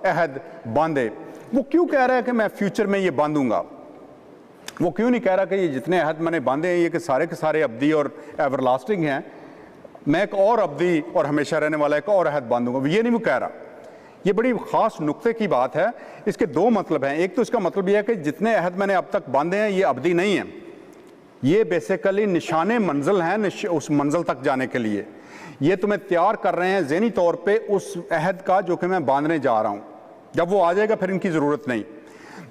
अहद बांधे। वो क्यों कह रहा है कि मैं फ्यूचर में ये बांधूंगा? वो क्यों नहीं कह रहा कि ये जितने अहद मैंने बांधे हैं ये कि सारे के सारे अब्दी और एवरलास्टिंग हैं, मैं एक और अब्दी और हमेशा रहने वाला एक और अहद बांधूंगा? ये नहीं वो कह रहा। ये बड़ी ख़ास नुक्ते की बात है। इसके दो मतलब हैं। एक तो इसका मतलब ये है कि जितने अहद मैंने अब तक बांधे हैं ये अब्दी नहीं हैं, ये बेसिकली निशाने मंजिल हैं उस मंजिल तक जाने के लिए। ये तुम्हें तैयार कर रहे हैं ज़हनी तौर पे उस अहद का जो कि मैं बांधने जा रहा हूँ। जब वो आ जाएगा फिर इनकी ज़रूरत नहीं।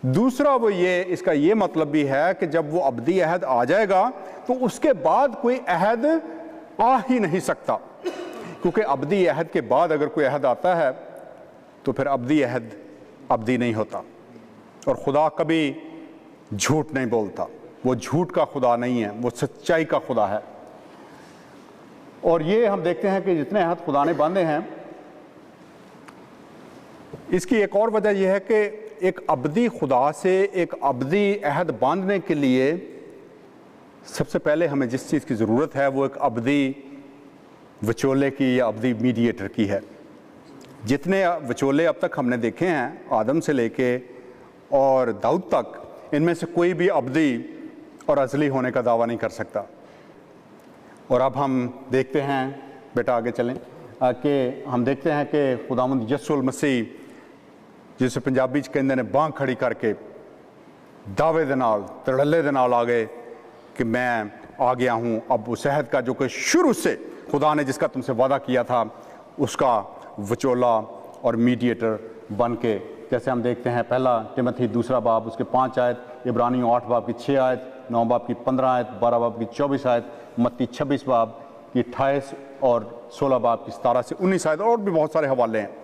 दूसरा वो ये इसका ये मतलब भी है कि जब वो अब्दी अहद आ जाएगा तो उसके बाद कोई अहद आ ही नहीं सकता, क्योंकि अब्दी अहद के बाद अगर कोई अहद आता है तो फिर अब्दी अहद अब्दी नहीं होता। और खुदा कभी झूठ नहीं बोलता, वो झूठ का खुदा नहीं है, वो सच्चाई का खुदा है। और ये हम देखते हैं कि जितने अहद खुदा ने बांधे हैं, इसकी एक और वजह यह है कि एक अब्दी खुदा से एक अब्दी अहद बांधने के लिए सबसे पहले हमें जिस चीज़ की ज़रूरत है वो एक अब्दी वचोले की या अब्दी मीडिएटर की है। जितने वचोले अब तक हमने देखे हैं आदम से लेके और दाऊद तक, इनमें से कोई भी अब्दी और अज़ली होने का दावा नहीं कर सकता। और अब हम देखते हैं, बेटा आगे चलें, कि हम देखते हैं कि खुदावंद यस्सुल मसीह जिसे पंजाबी च कहते ने बांह खड़ी करके दावे दे नाल धड़ल्ले दे नाल आ गए कि मैं आ गया हूँ अब उस अहद का जो कि शुरू से खुदा ने जिसका तुमसे वादा किया था उसका वचोला और मीडिएटर बन के। जैसे हम देखते हैं पहला टिमोथी 2 बाब उसके 5 आयत, इब्रानियों 8 बाब की 6 आयत, 9 बाब की 15 आयत, 12 बाब की 24 आयत, मत्ती 26 बाब की 28 और 16 बाब की 17 से 19 आयत, और भी बहुत सारे हवाले हैं।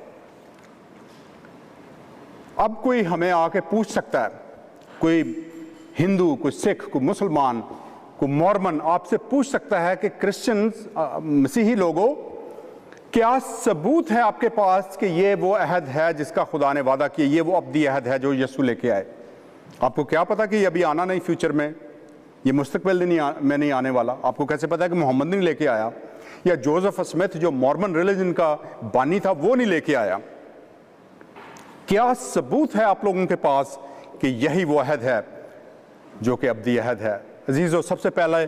अब कोई हमें आके पूछ सकता है, कोई हिंदू, कोई सिख, कोई मुसलमान, कोई मॉर्मन आपसे पूछ सकता है कि क्रिश्चियंस मसीही लोगों, क्या सबूत है आपके पास कि ये वो अहद है जिसका खुदा ने वादा किया, ये वो अब्दी अहद है जो यीशु लेके आए? आपको क्या पता कि ये अभी आना नहीं, फ्यूचर में, ये मुस्तकबिल में नहीं आने वाला? आपको कैसे पता है कि मोहम्मद नहीं लेके आया, या जोसेफ स्मिथ जो मॉर्मन रिलीजन का बानी था वो नहीं लेके आया? क्या सबूत है आप लोगों के पास कि यही वो अहद है जो कि अब्दी अहद है? अजीज़ों, सबसे पहले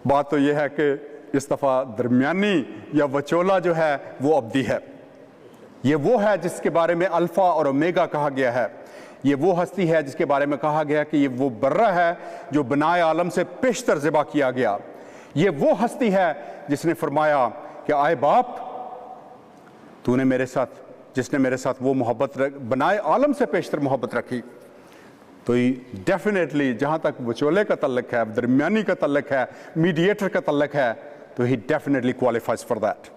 बात तो यह है कि इस दफ़ा दरमियानी या वचोला जो है वो अब्दी है। ये वो है जिसके बारे में अल्फ़ा और ओमेगा कहा गया है। ये वो हस्ती है जिसके बारे में कहा गया कि ये वो बर्रा है जो बनाए आलम से पेशतर ज़िबा किया गया। ये वो हस्ती है जिसने फरमाया कि आए बाप, तूने मेरे साथ, जिसने मेरे साथ वो मोहब्बत बनाए आलम से पेशतर मोहब्बत रखी। तो ये डेफिनेटली जहाँ तक वचोले का तल्लक है, दरमियानी का तल्लक है, मीडिएटर का तल्लक है, तो ही डेफिनेटली क्वालिफाइज फॉर दैट।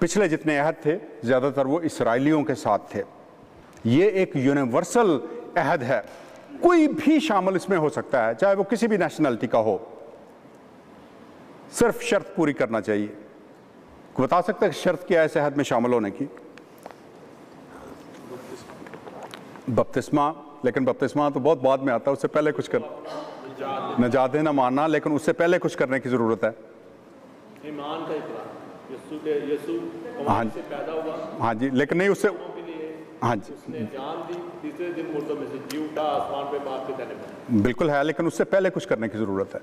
पिछले जितने अहद थे ज़्यादातर वो इसराइलियों के साथ थे। ये एक यूनिवर्सल अहद है, कोई भी शामिल इसमें हो सकता है, चाहे वो किसी भी नेशनलिटी का हो, सिर्फ शर्त पूरी करना चाहिए। बता सकते हैं शर्त क्या है इस अहद में शामिल होने की? बपतिस्मा, लेकिन बपतिस्मा तो बहुत बाद में आता है, उससे पहले कुछ कर, नजात ना मानना, लेकिन उससे पहले कुछ करने की ज़रूरत है। ईमान का इकरार, यीशु हाँ से पैदा हुआ, हाँ जी, लेकिन नहीं उससे, हाँ जी, उसने जान दी, तीसरे दिन मुर्दों में से जी उठा, आसमान पे बात के कहने में, बिल्कुल है, लेकिन उससे पहले कुछ करने की ज़रूरत है।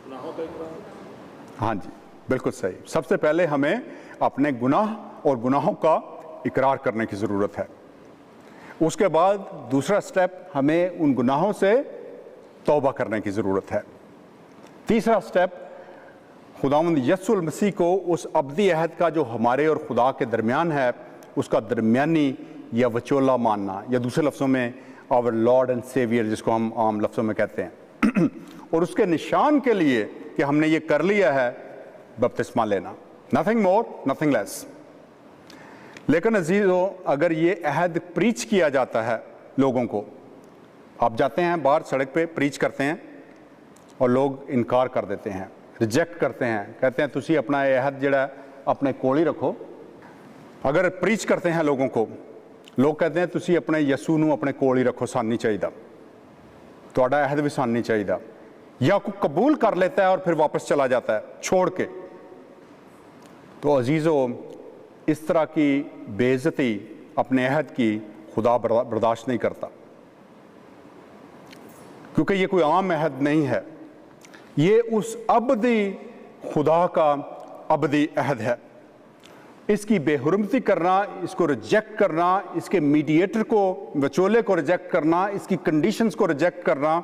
गुनाहों का इकरार, हाँ जी, बिल्कुल सही। सबसे पहले हमें अपने गुनाह और गुनाहों का इकरार करने की ज़रूरत है। उसके बाद दूसरा स्टेप, हमें उन गुनाहों से तौबा करने की ज़रूरत है। तीसरा स्टेप, खुदावंद यीशु मसीह को उस अब्दी अहद का जो हमारे और खुदा के दरमियान है उसका दरमियानी या वचोला मानना, या दूसरे लफ्ज़ों में आवर लॉर्ड एंड सेवियर जिसको हम आम लफ्ज़ों में कहते हैं। और उसके निशान के लिए कि हमने ये कर लिया है, बपतिस्मा लेना, नथिंग मोर नथिंग लेस। लेकिन अजीज़ों, अगर ये अहद प्रीच किया जाता है लोगों को, आप जाते हैं बाहर सड़क पे प्रीच करते हैं और लोग इनकार कर देते हैं, रिजेक्ट करते हैं, कहते हैं तुसी अपना अहद जड़ा अपने कोल ही रखो। अगर प्रीच करते हैं लोगों को, लोग कहते हैं तुसी अपने यसू नूं अपने कोल ही रखो, सान नहीं चाहिदा, तुहाडा अहद भी सान नहीं चाहिदा। या कोई कबूल कर लेता है और फिर वापस चला जाता है छोड़ के। तो अजीज़ों, इस तरह की बेइज्जती अपने अहद की खुदा बर्दाश्त नहीं करता, क्योंकि ये कोई आम अहद नहीं है, ये उस अबदी खुदा का अबदी अहद है। इसकी बेहुरमती करना, इसको रिजेक्ट करना, इसके मीडिएटर को, वचोले को रिजेक्ट करना, इसकी कंडीशंस को रिजेक्ट करना,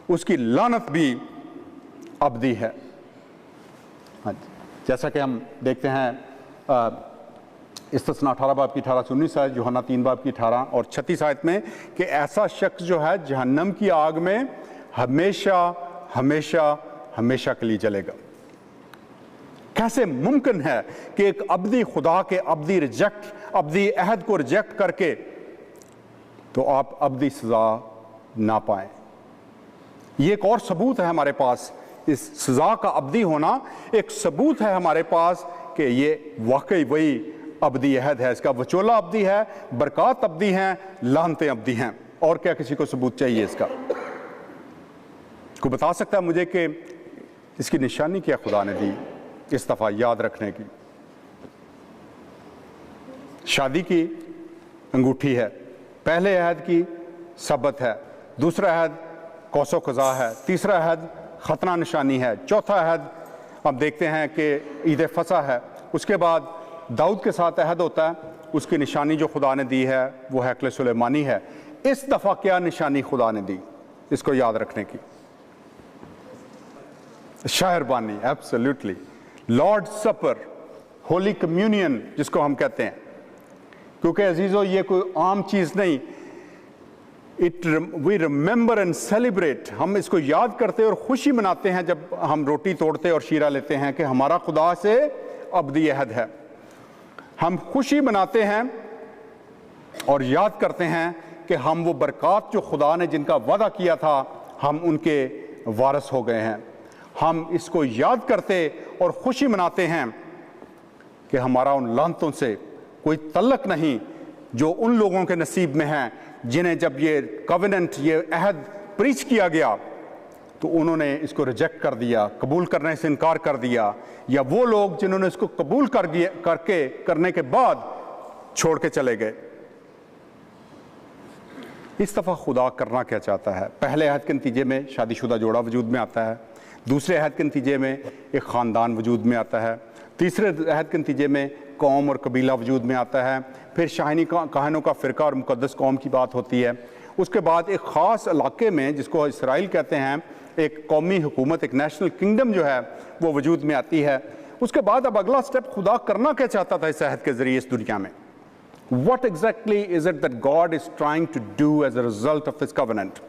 उसकी लानत भी अबदी है। हाँ, जैसा कि हम देखते हैं इस्तिस्ना 18 बाब की 18 से 19 आयत, यूहन्ना 3 बाब की 18 और 36 आयत में, कि ऐसा शख्स जो है जहन्नम की आग में हमेशा हमेशा हमेशा के लिए जलेगा। कैसे मुमकिन है कि एक अबदी खुदा के अबदी अहद को रिजेक्ट करके तो आप अबदी सजा ना पाए। ये एक और सबूत है हमारे पास, इस सजा का अबदी होना एक सबूत है हमारे पास कि ये वाकई वही अबदी अहद है। इसका वचोला अबदी है, बरकत अबदी हैं, लानतें अबदी हैं। और क्या किसी को सबूत चाहिए इसका? कोई बता सकता है मुझे कि इसकी निशानी क्या खुदा ने दी इस दफ़ा याद रखने की? शादी की अंगूठी है, पहले अहद की सबत है, दूसरा अहद कौसो क़ज़ा है, तीसरा अहद खतना निशानी है, चौथा अहद हम देखते हैं कि ईद फसा है। उसके बाद दाऊद के साथ अहद होता है, उसकी निशानी जो खुदा ने दी है वो हैकल सुलेमानी है। इस दफ़ा क्या निशानी खुदा ने दी इसको याद रखने की? शाहरबानी, एब्सोल्युटली। लॉर्ड सपर, होली कम्युनियन जिसको हम कहते हैं, क्योंकि अजीज़ों ये कोई आम चीज़ नहीं। वी रिमेंबर एंड सेलिब्रेट, हम इसको याद करते और खुशी मनाते हैं जब हम रोटी तोड़ते और शीरा लेते हैं कि हमारा खुदा से अबदी अहद है। हम खुशी मनाते हैं और याद करते हैं कि हम वो बरकत जो खुदा ने जिनका वादा किया था, हम उनके वारिस हो गए हैं। हम इसको याद करते और खुशी मनाते हैं कि हमारा उन लानतों से कोई तल्लक नहीं जो उन लोगों के नसीब में हैं जिन्हें जब ये कवेनेंट, ये अहद प्रीच किया गया तो उन्होंने इसको रिजेक्ट कर दिया, कबूल करने से इनकार कर दिया, या वो लोग जिन्होंने इसको कबूल करने के बाद छोड़ के चले गए। इस दफ़ा खुदा करना क्या चाहता है? पहले अहद के नतीजे में शादीशुदा जोड़ा वजूद में आता है, दूसरे अहद के नतीजे में एक ख़ानदान वजूद में आता है, तीसरे अहद के नतीजे में कौम और कबीला वजूद में आता है, फिर शाहीनी कहानों का फ़िरका और मुक़द्दस कौम की बात होती है। उसके बाद एक ख़ास इलाके में जिसको इसराइल कहते हैं, एक कौमी हुकूमत, एक नेशनल किंगडम जो है वो वजूद में आती है। उसके बाद अब अगला स्टेप खुदा करना क्या चाहता था इस अहद के ज़रिए इस दुनिया में? What exactly is it that God is trying to do as a result of this covenant?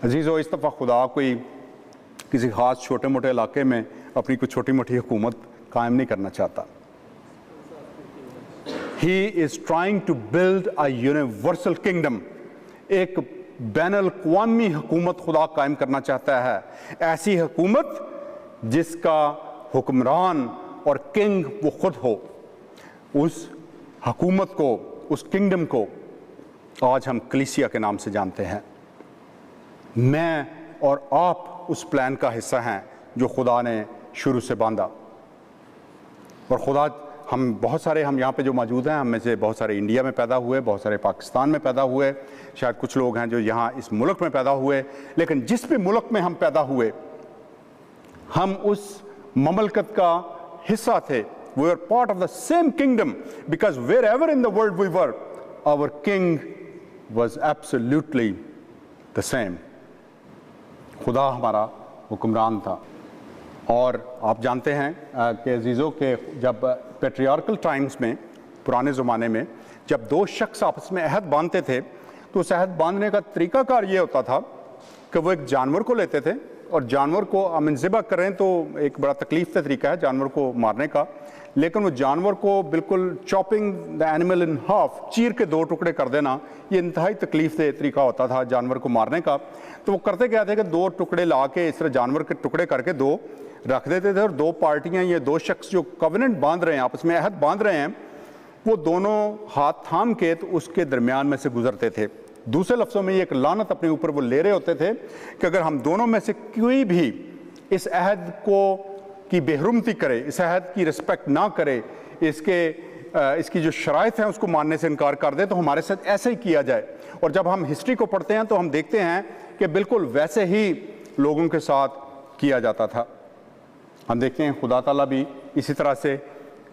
अजीज़ों, इस दफ़ा खुदा कोई किसी ख़ास छोटे मोटे इलाके में अपनी कोई छोटी मोटी हुकूमत कायम नहीं करना चाहता। He is trying to build a universal kingdom, एक बैनुल क़वामी हुकूमत खुदा कायम करना चाहता है। ऐसी हुकूमत जिसका हुक्मरान और किंग वो खुद हो। उस हुकूमत को, उस किंगडम को आज हम कलीसिया के नाम से जानते हैं। मैं और आप उस प्लान का हिस्सा हैं जो खुदा ने शुरू से बांधा। और खुदा, हम बहुत सारे, हम यहाँ पे जो मौजूद हैं, हम में से बहुत सारे इंडिया में पैदा हुए, बहुत सारे पाकिस्तान में पैदा हुए, शायद कुछ लोग हैं जो यहाँ इस मुल्क में पैदा हुए, लेकिन जिस भी मुल्क में हम पैदा हुए हम उस ममलकत का हिस्सा थे। We were part of the same kingdom because wherever in the world we were, our king was absolutely the same. खुदा हमारा हुक्मरान था। और आप जानते हैं कि अजीज़ों के जब पेट्रियार्कल टाइम्स में, पुराने ज़माने में, जब दो शख्स आपस में अहद बांधते थे तो उस अहद बांधने का तरीक़ाकार ये होता था कि वो एक जानवर को लेते थे और जानवर को हम ज़िबा करें तो एक बड़ा तकलीफ का तरीका है जानवर को मारने का, लेकिन वो जानवर को बिल्कुल chopping the animal in half, चीर के दो टुकड़े कर देना, ये इंतहाई तकलीफ दे तरीका होता था जानवर को मारने का। तो वो करते क्या थे कि दो टुकड़े ला के इस तरह जानवर के टुकड़े करके दो रख देते थे और दो पार्टियां, ये दो शख्स जो कवेनेंट बांध रहे हैं, आपस में अहद बांध रहे हैं, वो दोनों हाथ थाम के तो उसके दरमियान में से गुजरते थे। दूसरे लफ्ज़ों में ये एक लानत अपने ऊपर वो ले रहे होते थे कि अगर हम दोनों में से कोई भी इस अहद को की बेहरुमती करे, इस अहद की रिस्पेक्ट ना करे, اس کی جو شرائط ہیں اس کو ماننے سے انکار کر دے تو ہمارے ساتھ ایسے ہی کیا جائے. اور جب ہم ہسٹری کو پڑھتے ہیں تو ہم دیکھتے ہیں کہ بالکل ویسے ہی لوگوں کے ساتھ کیا جاتا تھا. ہم دیکھتے ہیں خدا تعالیٰ بھی اسی طرح سے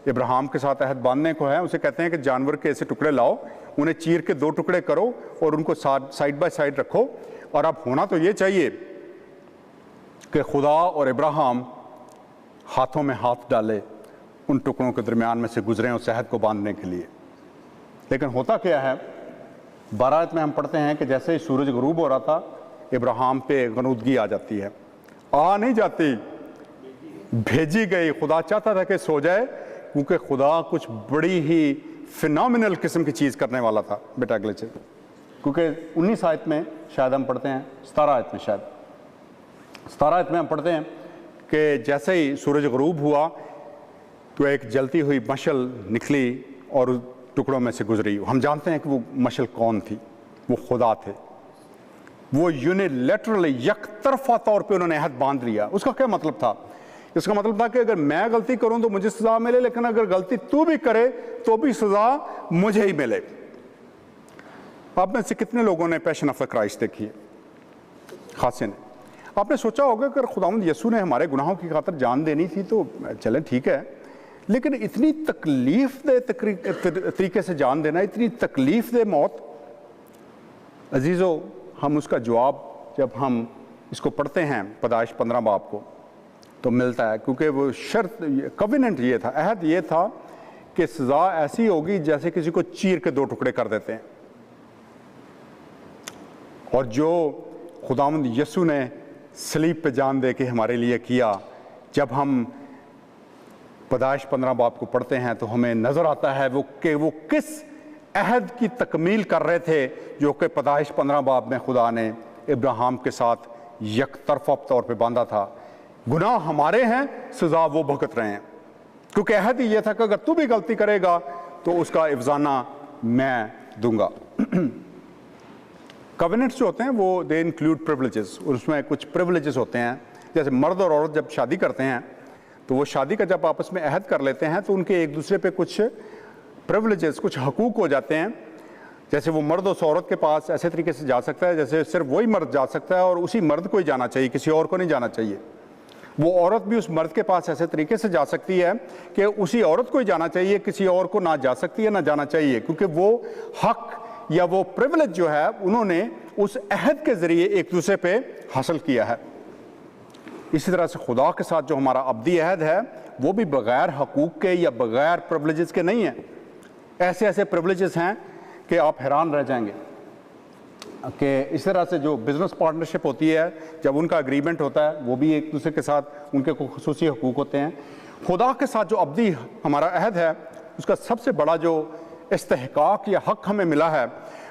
ابراہیم کے ساتھ عہد باندھنے کو ہے. اسے کہتے ہیں کہ جانور کے ایسے ٹکڑے لاؤ, انہیں چیر کے 2 ٹکڑے کرو اور ان کو سائڈ بائی سائڈ رکھو. اور اب ہونا تو یہ چاہیے کہ خدا اور ابراہیم ہاتھوں میں ہاتھ ڈالے, ان ٹکڑوں کے درمیان میں سے گزریں اس عہد کو باندھنے کے لیے. لیکن ہوتا کیا ہے, 12 آیت میں ہم پڑھتے ہیں کہ جیسے ہی سورج غروب ہو رہا تھا ابراہیم پہ غنودگی آ جاتی ہے. آ نہیں جاتی, بھیجی گئی. خدا چاہتا تھا کہ سو جائے, کیونکہ خدا کچھ بڑی ہی فینومینل قسم کی چیز کرنے والا تھا بیٹا اگلے سے. کیونکہ 19 آیت میں شاید ہم پڑھتے ہیں, 17 آیت میں شاید 17 آیت میں ہم پڑھتے ہیں کہ جیسے ہی سورج غروب ہوا تو ایک جلتی ہوئی مشعل نکلی اور ٹکڑوں میں سے گزری. ہم جانتے ہیں کہ وہ مشعل کون تھی, وہ خدا تھے. وہ یونیلیٹرلی یک طرفہ طور پہ انہوں نے عہد باندھ لیا. اس کا کیا مطلب تھا؟ اس کا مطلب تھا کہ اگر میں غلطی کروں تو مجھے سزا ملے, لیکن اگر غلطی تو بھی کرے تو بھی سزا مجھے ہی ملے. آپ میں سے کتنے لوگوں نے پیشن آف کرائسٹ دیکھی ہے؟ خاصے نے. آپ نے سوچا ہوگا کہ خداوند یسوع نے ہمارے گناہوں کی خاطر جان دینی تھی تو چلیں ٹھیک ہے, لیکن اتنی تکلیف دہ طریقے سے جان دینا, اتنی تکلیف دہ موت. عزیزو, ہم اس کا جواب جب ہم اس کو پڑھتے ہیں پیدائش 15 باب کو تو ملتا ہے, کیونکہ وہ شرط کویننٹ یہ تھا, عہد یہ تھا کہ سزا ایسی ہوگی جیسے کسی کو چیر کے 2 ٹکڑے کر دیتے ہیں. اور جو خداوند یسوع نے صلیب پہ جان دے کے ہمارے لیے کیا, جب ہم پیدائش 15 باب کو پڑھتے ہیں تو ہمیں نظر آتا ہے کہ وہ کس عہد کی تکمیل کر رہے تھے جو کہ پیدائش 15 باب میں خدا نے ابراہیم کے ساتھ یک طرفہ طور پہ باندھا تھا. گناہ ہمارے ہیں, سزا وہ بھگت رہے ہیں, کیونکہ عہد ہی یہ تھا کہ اگر تو بھی غلطی کرے گا تو اس کا افزانہ میں دوں گا. کویننٹس جو ہوتے ہیں وہ دے انکلوڈ پریولیجز, اور اس میں کچھ پریولیجز ہوتے ہیں. جیسے مرد اور عورت جب شادی کرتے ہیں تو وہ شادی کا جب آپس میں عہد کر لیتے ہیں تو ان کے ایک دوسرے پہ کچھ پریولیجز, کچھ حقوق ہو جاتے ہیں. جیسے وہ مرد اس عورت کے پاس ایسے طریقے سے جا سکتا ہے جیسے صرف وہی مرد جا سکتا ہے اور اسی مرد کو ہی جانا چاہیے, کسی اور کو نہیں جانا چاہیے. وہ عورت بھی اس مرد کے پاس ایسے طریقے سے جا سکتی ہے کہ اسی عورت کو ہی جانا چاہیے, کسی اور کو نہ جا سکتی ہے نہ جانا چاہیے, کیونکہ وہ حق یا وہ پریولیج جو ہے انہوں نے اس عہد کے ذریعے ایک دوسرے پہ حاصل کیا ہے. اسی طرح سے خدا کے ساتھ جو ہمارا ابدی عہد ہے وہ بھی بغیر حقوق کے یا بغیر پریولیجز کے نہیں ہے. ایسے ایسے پریولیجز ہیں کہ آپ حیران رہ جائیں گے کہ اس طرح سے جو بزنس پارٹنرشپ ہوتی ہے, جب ان کا اگریمنٹ ہوتا ہے وہ بھی ایک دوسرے کے ساتھ ان کے کوئی خصوصی حقوق ہوتے ہیں. خدا کے ساتھ جو ابدی ہمارا عہد ہے اس کا سب سے بڑا جو استحقاق یا حق ہمیں ملا ہے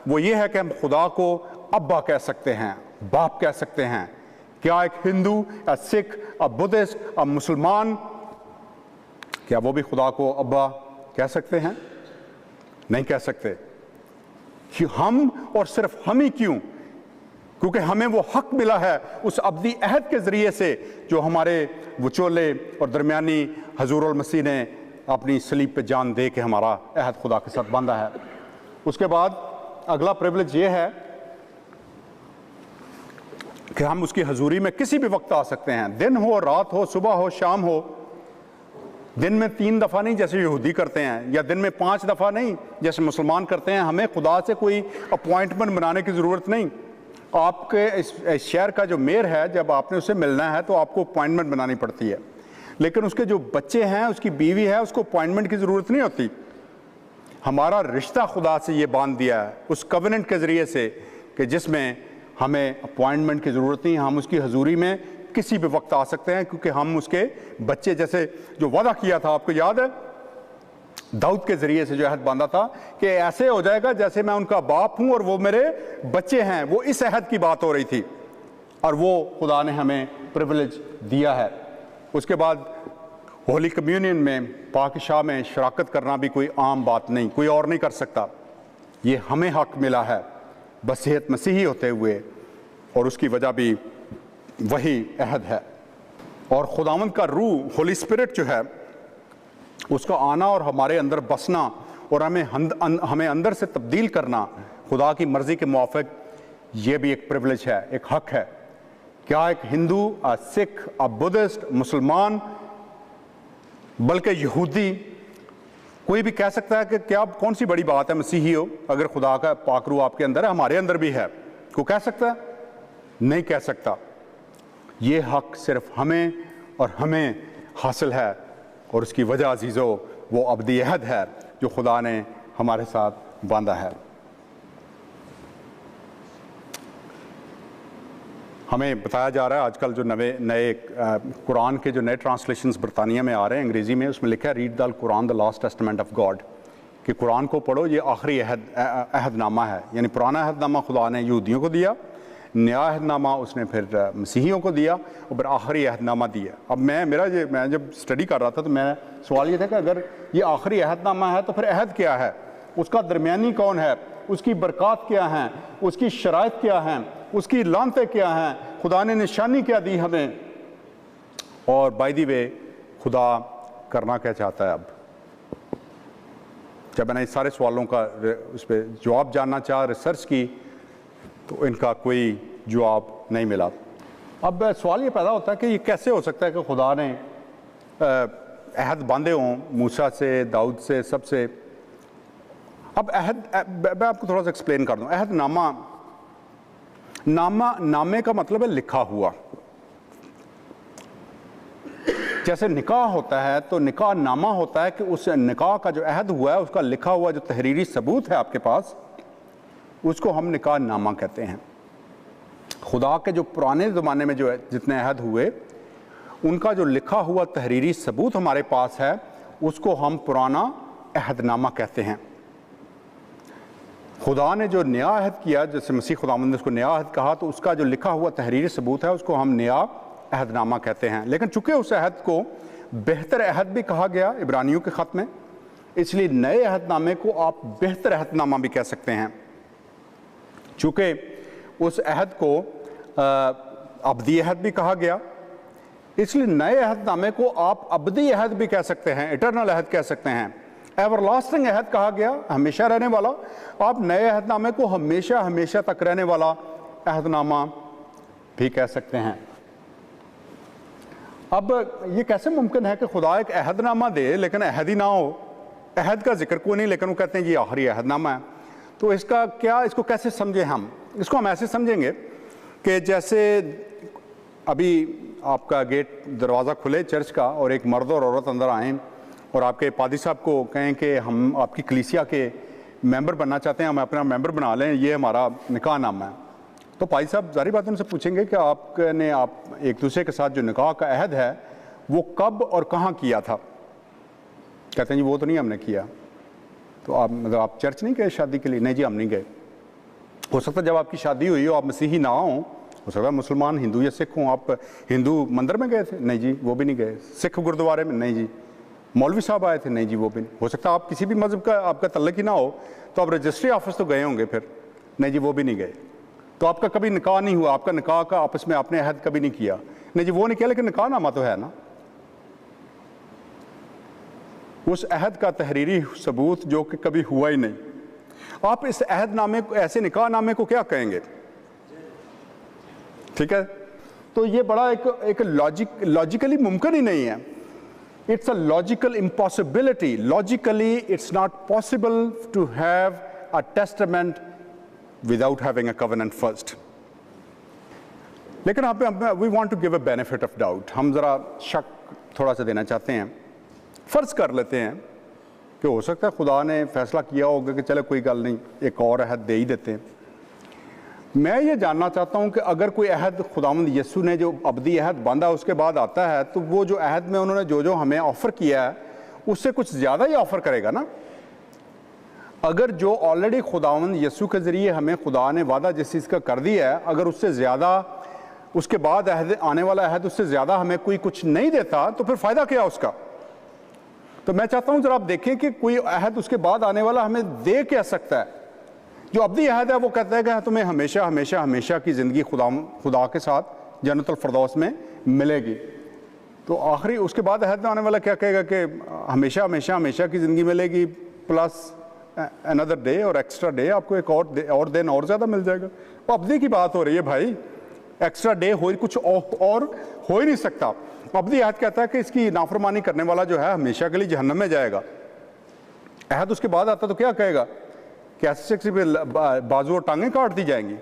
وہ یہ ہے کہ ہم خدا کو ابا کہہ سکتے ہیں, باپ کہہ سکتے ہیں. کیا ایک ہندو, سکھ, بدھسٹ, مسلمان, کیا وہ بھی خدا کو ابا کہہ سکتے ہیں؟ نہیں کہہ سکتے. ہم اور صرف ہم ہی کیوں؟ کیونکہ ہمیں وہ حق ملا ہے اس ابدی عہد کے ذریعے سے جو ہمارے وچولے اور درمیانی حضور المسیح نے اپنی صلیب پہ جان دے کے ہمارا عہد خدا کے ساتھ باندھا ہے. اس کے بعد اگلا پریولیج یہ ہے کہ ہم اس کی حضوری میں کسی بھی وقت آ سکتے ہیں, دن ہو, رات ہو, صبح ہو, شام ہو. دن میں 3 دفعہ نہیں جیسے یہودی کرتے ہیں, یا دن میں 5 دفعہ نہیں جیسے مسلمان کرتے ہیں. ہمیں خدا سے کوئی اپوائنٹمنٹ بنانے کی ضرورت نہیں. آپ کے اس شہر کا جو میئر ہے, جب آپ نے اسے ملنا ہے تو آپ کو اپوائنٹمنٹ بنانی پڑتی ہے, لیکن اس کے جو بچے ہیں, اس کی بیوی ہے, اس کو اپوائنٹمنٹ کی ضرورت نہیں ہوتی. ہمارا رشتہ خدا سے یہ باندھ دیا ہے اس کویننٹ کے ذریعے سے کہ جس میں ہمیں اپوائنٹمنٹ کی ضرورت نہیں, ہم اس کی حضوری میں کسی بھی وقت آ سکتے ہیں, کیونکہ ہم اس کے بچے. جیسے جو وعدہ کیا تھا, آپ کو یاد ہے داؤد کے ذریعے سے جو عہد باندھا تھا کہ ایسے ہو جائے گا جیسے میں ان کا باپ ہوں اور وہ میرے بچے ہیں. وہ اس عہد کی بات ہو رہی تھی اور وہ خدا نے ہمیں پریولیج دیا ہے. اس کے بعد ہولی کمیونین میں, پاک شاہ میں شراکت کرنا بھی کوئی عام بات نہیں, کوئی اور نہیں کر سکتا. یہ ہمیں حق ملا ہے بصیحت مسیحی ہوتے ہوئے, اور اس کی وجہ بھی وہی عہد ہے. اور خداوند کا روح, ہولی اسپرٹ جو ہے, उसका आना और हमारे अंदर बसना और हमें अंदर से तब्दील करना खुदा की मर्ज़ी के मुआफ़िक, ये भी एक प्रिविलेज है, एक हक है। क्या एक हिंदू, सिख, बुद्धिस्ट, मुसलमान, बल्कि यहूदी, कोई भी कह सकता है कि क्या कौन सी बड़ी बात है मसीही हो अगर खुदा का पाक रूह आपके अंदर है? हमारे अंदर भी है। कोई कह सकता है? नहीं कह सकता। ये हक सिर्फ हमें और हमें हासिल है, और उसकी वजह अजीज़ो वो अब्दी अहद है जो खुदा ने हमारे साथ बांधा है। हमें बताया जा रहा है आजकल जो नए कुरान के जो नए ट्रांसलेशंस बरतानिया में आ रहे हैं अंग्रेज़ी में, उसमें लिखा है read the Quran the last testament of God, कि कुरान को पढ़ो, ये आखिरी अहदनामा है। यानी पुराना अहदनामा खुदा ने यहूदियों को दिया, नया अहदनामा उसने फिर मसीहियों को दिया, और फिर आखिरी अहदनामा दिया। अब मैं जब स्टडी कर रहा था तो मेरा सवाल ये था कि अगर ये आखिरी अहदनामा है तो फिर अहद क्या है, उसका दरमियानी कौन है, उसकी बरक़ात क्या हैं, उसकी शराइत क्या हैं, उसकी लानतें क्या हैं, खुदा ने निशानी क्या दी हमें, और बाय द वे खुदा करना क्या चाहता है। अब जब मैंने इस सारे सवालों का उस पर जवाब जानना चाहा, रिसर्च की, तो इनका कोई जवाब नहीं मिला। अब सवाल ये पैदा होता है कि ये कैसे हो सकता है कि खुदा ने अहद बांधे हों मूसा से, दाऊद से, सबसे। अब मैं आपको थोड़ा सा एक्सप्लेन कर दूं। नामे का मतलब है लिखा हुआ। जैसे निकाह होता है तो निकाह नामा होता है कि उस निकाह का जो अहद हुआ है उसका लिखा हुआ जो तहरीरी सबूत है आपके पास, उसको हम निकाह नामा कहते हैं। खुदा के जो पुराने ज़माने में जो जितने अहद हुए उनका जो लिखा हुआ तहरीरी सबूत हमारे पास है उसको हम पुराना अहदनामा कहते हैं। खुदा ने जो नया अहद किया, जैसे मसीह खुदावंद ने उसको नया अहद कहा, तो उसका जो लिखा हुआ तहरीरी सबूत है उसको हम नया अहदनामा कहते हैं। लेकिन चूंकि उस अहद को बेहतर अहद भी कहा गया इब्रानियों के ख़त में, इसलिए नए अहदनामे को आप बेहतर अहदनामा भी कह सकते हैं। चूँकि उस अहद को अब्दी अहद भी कहा गया, इसलिए नए अहदनामे को आप अब्दी अहद भी कह सकते हैं, इटरनल अहद कह सकते हैं। एवरलास्टिंग अहद कहा गया, हमेशा रहने वाला। आप नए अहदनामे को हमेशा हमेशा तक रहने वाला अहदनामा भी कह सकते हैं। अब ये कैसे मुमकिन है कि खुदा एक अहदनामा दे लेकिन अहद ही ना हो? अहद का जिक्र कोई नहीं, लेकिन वो कहते हैं ये आखिरी अहदनामा है। तो इसका क्या, इसको कैसे समझें हम? इसको हम ऐसे समझेंगे कि जैसे अभी आपका गेट दरवाज़ा खुले चर्च का और एक मर्द और औरत अंदर आएँ और आपके पादी साहब को कहें कि हम आपकी कलीसिया के मेंबर बनना चाहते हैं, हम अपना मेंबर बना लें, ये हमारा निकाह नामा है। तो भाई साहब ज़ाहिर बात उनसे पूछेंगे कि आप एक दूसरे के साथ जो निकाह का अहद है वो कब और कहाँ किया था? कहते हैं जी वो तो नहीं हमने किया। तो आप चर्च नहीं गए शादी के लिए? नहीं जी हम नहीं गए। हो सकता है जब आपकी शादी हुई हो आप मसीही ना हो सकता है मुसलमान, हिंदू या सिख हों। आप हिंदू मंदिर में गए थे? नहीं जी वो भी नहीं गए। सिख गुरुद्वारे में? नहीं जी। मौलवी साहब आए थे? नहीं जी वो भी नहीं। हो सकता है आप किसी भी मज़हब का आपका तल्लुक ही ना हो, तो आप रजिस्ट्री ऑफिस तो गए होंगे फिर? नहीं जी वो भी नहीं गए। तो आपका कभी निकाह नहीं हुआ, आपका निकाह का आपस में आपने अहद कभी नहीं किया? नहीं जी वो नहीं किया, लेकिन निकाह नामा तो है ना। उस अहद का तहरीरी सबूत जो कि कभी हुआ ही नहीं। आप इस अहद नामे को, ऐसे निकाह नामे को क्या कहेंगे? ठीक है, तो ये बड़ा एक लॉजिकली मुमकिन ही नहीं है। It's a logical impossibility. Logically it's not possible to have a testament without having a covenant first. लेकिन यहाँ पे we want to give a benefit of doubt. हम ज़रा शक थोड़ा सा देना चाहते हैं। फ़र्ज़ कर लेते हैं कि हो सकता है खुदा ने फैसला किया होगा कि चलो कोई गल नहीं, एक और अहद दे ही देते हैं। मैं ये जानना चाहता हूँ कि अगर कोई अहद खुदावंद यीशु ने जो अब्दी अहद बांधा उसके बाद आता है, तो वो जो अहद में उन्होंने जो हमें ऑफ़र किया है उससे कुछ ज़्यादा ही ऑफ़र करेगा ना। अगर जो ऑलरेडी खुदावंद यीशु के ज़रिए हमें खुदा ने वादा जिस चीज़ का कर दिया है, अगर उससे ज़्यादा उसके बाद अहद आने वाला अहद उससे ज़्यादा हमें कोई कुछ नहीं देता, तो फिर फ़ायदा क्या उसका? तो मैं चाहता हूं जरा आप देखें कि कोई अहद उसके बाद आने वाला हमें दे क्या सकता है। जो अब्दी अहद है वो कहता है कि तुम्हें हमेशा हमेशा हमेशा की ज़िंदगी खुदा के साथ जन्नतुल फिरदौस में मिलेगी। تو آخری اس کے بعد عہد میں آنے والا کیا کہے گا کہ ہمیشہ ہمیشہ ہمیشہ کی زندگی ملے گی پلس another ڈے اور ایکسٹرا ڈے، آپ کو ایک اور دن اور زیادہ مل جائے گا. وہ ابدی کی بات ہو رہی ہے بھائی، ایکسٹرا ڈے کچھ اور ہو ہی نہیں سکتا. ابدی عہد کہتا ہے کہ اس کی نافرمانی کرنے والا جو ہے ہمیشہ کے لیے جہنم میں جائے گا. عہد اس کے بعد آتا تو کیا کہے گا کہ ایسے کسی پہ بازو اور ٹانگیں کاٹ دی جائیں گی.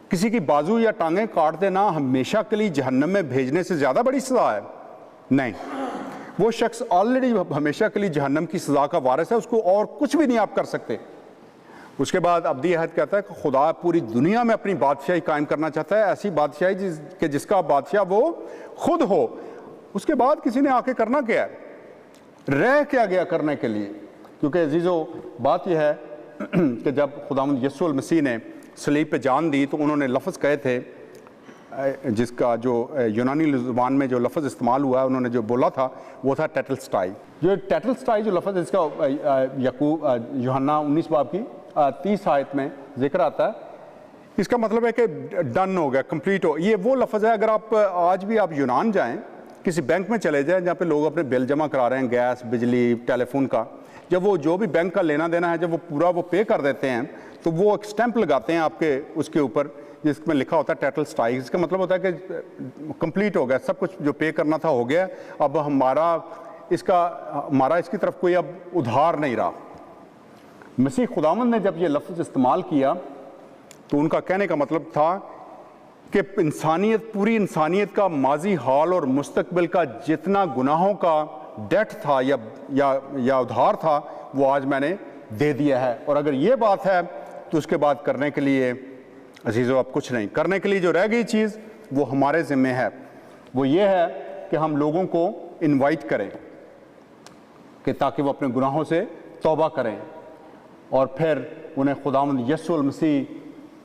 کسی کی بازو یا ٹانگیں کاٹ دینا ہمیشہ کے لیے جہنم میں بھیجنے سے زیادہ بڑی سزا ہے؟ نہیں، وہ شخص آلریڈی ہمیشہ کے لیے جہنم کی سزا کا وارث ہے، اس کو اور کچھ بھی نہیں آپ کر سکتے. اس کے بعد ابدی عہد کہتا ہے کہ خدا پوری دنیا میں اپنی بادشاہی قائم کرنا چاہتا ہے، ایسی بادشاہی جس کا بادشاہ وہ خود ہو. اس کے بعد کسی نے آ کے کرنا کیا ہے؟ رہ کیا گیا کرنے کے لیے. کیونکہ عزیزو بات یہ ہے کہ جب خداوند یسوع المسیح نے صلیب پہ جان دی تو انہوں نے لفظ کہے تھے، جس کا جو یونانی زبان میں جو لفظ استعمال ہوا ہے انہوں نے جو بولا تھا وہ تھا ٹیٹلسٹائی. جو ٹیٹلسٹائی جو لفظ اس کا یوحنا 19 باب کی 30 آیت میں ذکر آتا ہے، اس کا مطلب ہے کہ ڈن ہو گیا، کمپلیٹ ہو. یہ وہ لفظ ہے، اگر آپ آج بھی آپ یونان جائیں، کسی بینک میں چلے جائیں جہاں پہ لوگ اپنے بل جمع کرا رہے ہیں، گیس، بجلی، ٹیلی فون کا، جب وہ جو بھی بینک کا لینا دینا ہے جب وہ پورا وہ پے کر دیتے ہیں تو وہ ایک سٹیمپ لگاتے ہیں آپ کے اس کے اوپر جس میں لکھا ہوتا ہے ٹیٹلسٹائی. اس کا مطلب ہوتا ہے کہ کمپلیٹ ہو گیا، سب کچھ جو پے کرنا تھا ہو گیا، اب ہمارا اس کی طرف کوئی اب ادھار نہیں رہا. مسیح خداوند نے جب یہ لفظ استعمال کیا تو ان کا کہنے کا مطلب تھا کہ پوری انسانیت کا ماضی، حال اور مستقبل کا جتنا گناہوں کا ڈیٹ تھا یا ادھار تھا وہ آج میں نے دے دیا ہے. اور اگر یہ بات ہے تو اس کے بعد کرنے کے لیے عزیزو اب کچھ نہیں. کرنے کے لیے جو رہ گئی چیز وہ ہمارے ذمہ ہے، وہ یہ ہے کہ ہم لوگوں کو انوائٹ کریں کہ تاکہ وہ اپنے گناہوں سے توبہ کریں اور پھر انہیں خداوند یسوع المسیح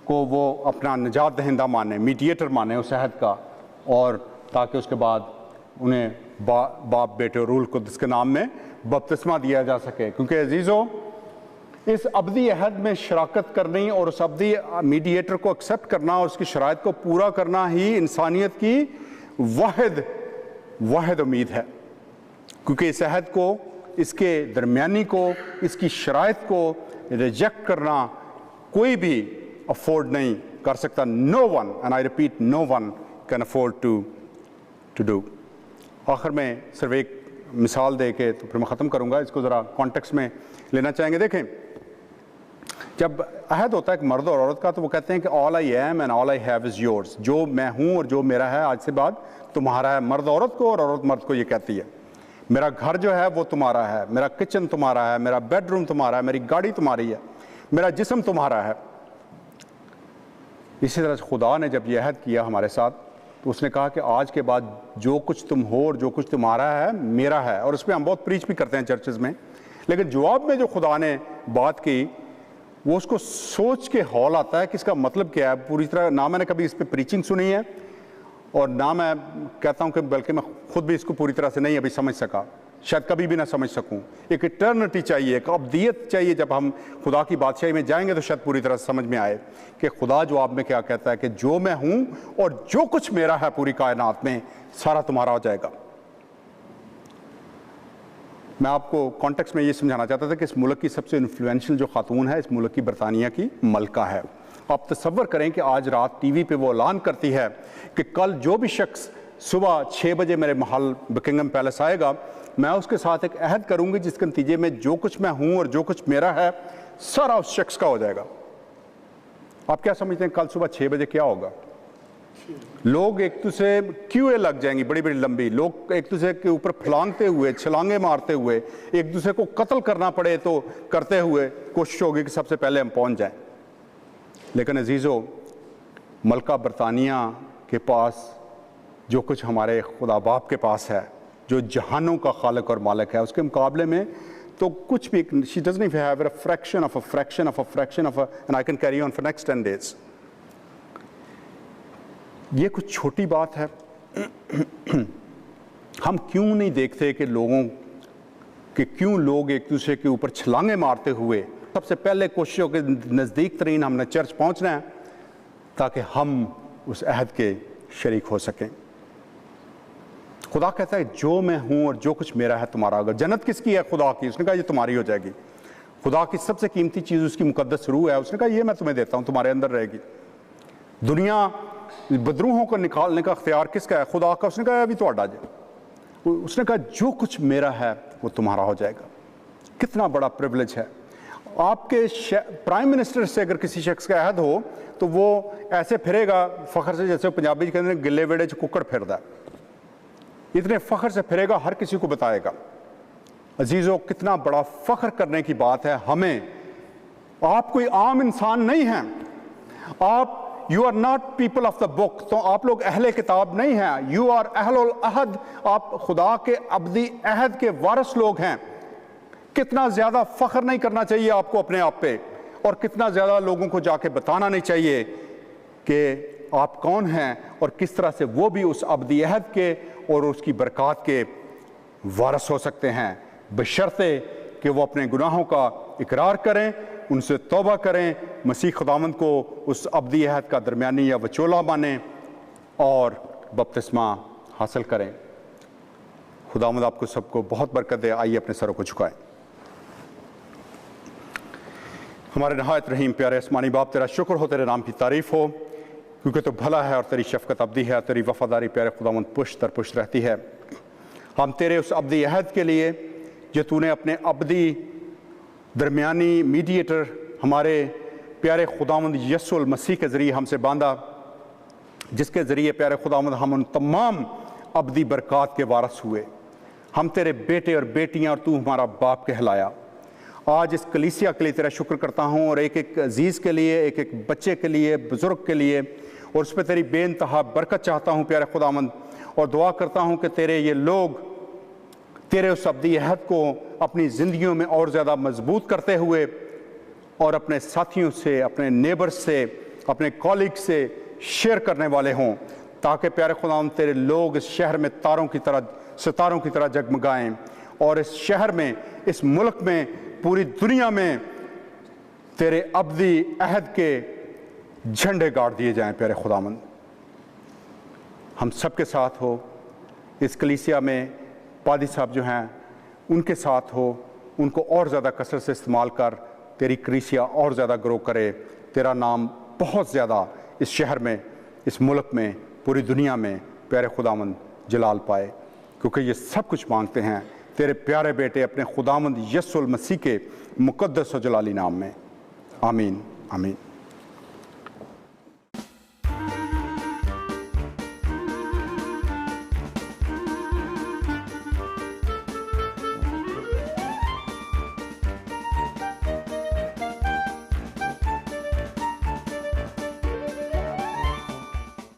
کو وہ اپنا نجات دہندہ مانے، میڈیٹر مانے اس عہد کا، اور تاکہ اس کے بعد انہیں باپ، بیٹے اور روح القدس کے نام میں بپتسمہ دیا جا سکے. کیونکہ عزیزو اس ابدی عہد میں شراکت کرنی اور اس ابدی میڈیٹر کو ایکسیپٹ کرنا اور اس کی شرائط کو پورا کرنا ہی انسانیت کی واحد امید ہے. کیونکہ اس عہد کو، اس کے درمیانی کو، اس کی شرائط کو ریجیکٹ کرنا کوئی بھی افورڈ نہیں کر سکتا. No one, and I repeat, no one can afford to do. آخر میں صرف ایک مثال دے کے تو پھر میں ختم کروں گا، اس کو ذرا کانٹیکسٹ میں لینا چاہیں گے. دیکھیں، جب عہد ہوتا ہے ایک مرد اور عورت کا تو وہ کہتے ہیں کہ all I am and all I have is yours. جو میں ہوں اور جو میرا ہے آج سے بعد تمہارا ہے. مرد عورت کو اور عورت مرد کو یہ کہتی ہے. میرا گھر جو ہے وہ تمہارا ہے، میرا کچن تمہارا ہے، میرا بیڈ روم تمہارا ہے، میری گاڑی تمہاری ہے، میرا جسم تمہارا ہے. اسی طرح خدا نے جب یہ عہد کیا ہمارے ساتھ تو اس نے کہا کہ آج کے بعد جو کچھ تم ہو اور جو کچھ تمہارا ہے میرا ہے. اور اس پہ ہم بہت پریچ بھی کرتے ہیں چرچز میں، لیکن جواب میں جو خدا نے بات کی وہ اس کو سوچ کے ہال آتا ہے کہ اس کا مطلب کیا ہے. پوری طرح نہ میں نے کبھی اس پہ پریچنگ سنی ہے اور نہ میں کہتا ہوں کہ بلکہ میں خود بھی اس کو پوری طرح سے نہیں ابھی سمجھ سکا، شاید کبھی بھی نہ سمجھ سکوں. ایک ایٹرنٹی چاہیے، ایک ابدیت چاہیے. جب ہم خدا کی بادشاہی میں جائیں گے تو شاید پوری طرح سے سمجھ میں آئے کہ خدا جواب میں کیا کہتا ہے کہ جو میں ہوں اور جو کچھ میرا ہے پوری کائنات میں سارا تمہارا ہو جائے گا. میں آپ کو کانٹیکسٹ میں یہ سمجھانا چاہتا تھا کہ اس ملک کی سب سے انفلوئنشل جو خاتون ہے اس ملک کی برطانیہ کی ملکہ ہے. آپ تصور کریں کہ آج رات ٹی وی پہ وہ اعلان کرتی ہے کہ کل جو بھی شخص صبح 6 بجے میرے محل بکنگم پیلس آئے گا میں اس کے ساتھ ایک عہد کروں گی جس کے نتیجے میں جو کچھ میں ہوں اور جو کچھ میرا ہے سارا اس شخص کا ہو جائے گا. آپ کیا سمجھتے ہیں کل صبح 6 بجے کیا ہوگا؟ لوگ ایک دوسرے کیویں لگ جائیں گی بڑی بڑی لمبی، لوگ ایک دوسرے کے اوپر پھلانگتے ہوئے، چھلانگیں مارتے ہوئے، ایک دوسرے کو قتل کرنا پڑے تو کرتے ہوئے کوشش ہوگی کہ سب سے پہلے ہم پہنچ جائیں. لیکن عزیزو ملکہ برطانیہ کے پاس جو کچھ ہمارے خدا باپ کے پاس ہے، جو جہانوں کا خالق اور مالک ہے، اس کے مقابلے میں تو کچھ بھی she doesn't even have a fraction of a fraction of a fraction of a and I can carry on for next 10 days. یہ کچھ چھوٹی بات ہے. ہم کیوں نہیں دیکھتے کہ کیوں لوگ ایک دوسرے کے اوپر چھلانگیں مارتے ہوئے سب سے پہلے کوششوں کے نزدیک ترین ہم نے چرچ پہنچنا ہے تاکہ ہم اس عہد کے شریک ہو سکیں. खुदा कहता है जो मैं हूँ और जो कुछ मेरा है तुम्हारा होगा। जन्नत किसकी है? खुदा की। उसने कहा ये तुम्हारी हो जाएगी। खुदा की सबसे कीमती चीज़ उसकी मुकद्दस रूह है। उसने कहा ये मैं तुम्हें देता हूँ, तुम्हारे अंदर रहेगी। दुनिया बदरूहों को निकालने का अख्तियार किसका है? खुदा का। उसने कहा अभी तो अड्डा जाए। उसने कहा जो कुछ मेरा है वो तुम्हारा हो जाएगा। कितना बड़ा प्रिविलेज है। आपके प्राइम मिनिस्टर से अगर किसी शख्स का अहद हो तो वो ऐसे फिरेगा फ़ख्र से, जैसे पंजाबी कहते हैं गिले वेड़े च कुक्कड़ फिरदा, इतने फ़ख्र से फिरेगा, हर किसी को बताएगा। अजीज़ों, कितना बड़ा फ़ख्र करने की बात है हमें। आप कोई आम इंसान नहीं हैं। आप you are not people of the book, तो आप लोग अहले किताब नहीं हैं। यू आर अहलुल अहद, आप खुदा के अब्दी अहद के वारिस लोग हैं। कितना ज़्यादा फ़ख्र नहीं करना चाहिए आपको अपने आप पे, और कितना ज़्यादा लोगों को जाके बताना नहीं चाहिए कि आप कौन हैं और किस तरह से वो भी उस अब्दी अहद के और उसकी बरक़ात के वारिस हो सकते हैं, बशर्ते कि वो अपने गुनाहों का इकरार करें, उनसे तौबा करें, मसीह खुदावंद को उस अब्दी अहद का दरमियानी या वचोला मानें और बपतिस्मा हासिल करें। खुदावंद आपको सबको बहुत बरकत दे। आइए अपने सरों को झुकाएं। हमारे नहायत रहीम प्यारे आसमानी बाप, तेरा शुक्र हो, तेरे नाम की तारीफ़ हो, क्योंकि तो भला है और तेरी शफ़क़त अब्दी है, तेरी वफ़ादारी प्यारे खुदावंद पुश्त दर पुश्त रहती है। हम तेरे उस अब्दी अहद के लिए जो तूने अपने अब्दी दरमियानी मीडिएटर हमारे प्यारे खुदावंद यस्सुल मसीह के ज़रिए हमसे बांधा, जिसके ज़रिए प्यारे खुदावंद हम उन तमाम अब्दी बरक़ात के वारिस हुए। हम तेरे बेटे और बेटियां और तू हमारा बाप कहलाया। आज इस कलीसिया के लिए तेरा शुक्र करता हूँ, और एक एक अजीज़ के लिए, एक एक बच्चे के लिए, बुज़ुर्ग के लिए, और उस पर तेरी बेइंतहा बरकत चाहता हूँ प्यारे खुदावंद, और दुआ करता हूँ कि तेरे ये लोग तेरे उस अब्दी अहद को अपनी ज़िंदगियों में और ज़्यादा मजबूत करते हुए और अपने साथियों से, अपने नेबर्स से, अपने कॉलीग से शेयर करने वाले हों, ताकि प्यारे खुदावंद तेरे लोग इस शहर में सितारों की तरह जगमगाएं, और इस शहर में, इस मुल्क में, पूरी दुनिया में तेरे अब्दी अहद के झंडे गाड़ दिए जाएं प्यारे खुदावंद। हम सब के साथ हो, इस कलीसिया में पादी साहब जो हैं उनके साथ हो, उनको और ज़्यादा कसरत से इस्तेमाल कर, तेरी कलीसिया और ज़्यादा ग्रो करे, तेरा नाम बहुत ज़्यादा इस शहर में, इस मुल्क में, पूरी दुनिया में प्यारे खुदावंद जलाल पाए, क्योंकि ये सब कुछ मांगते हैं तेरे प्यारे बेटे अपने खुदावंद यस्सुल मसीह के मुकद्दस और जलाली नाम में। आमीन आमीन।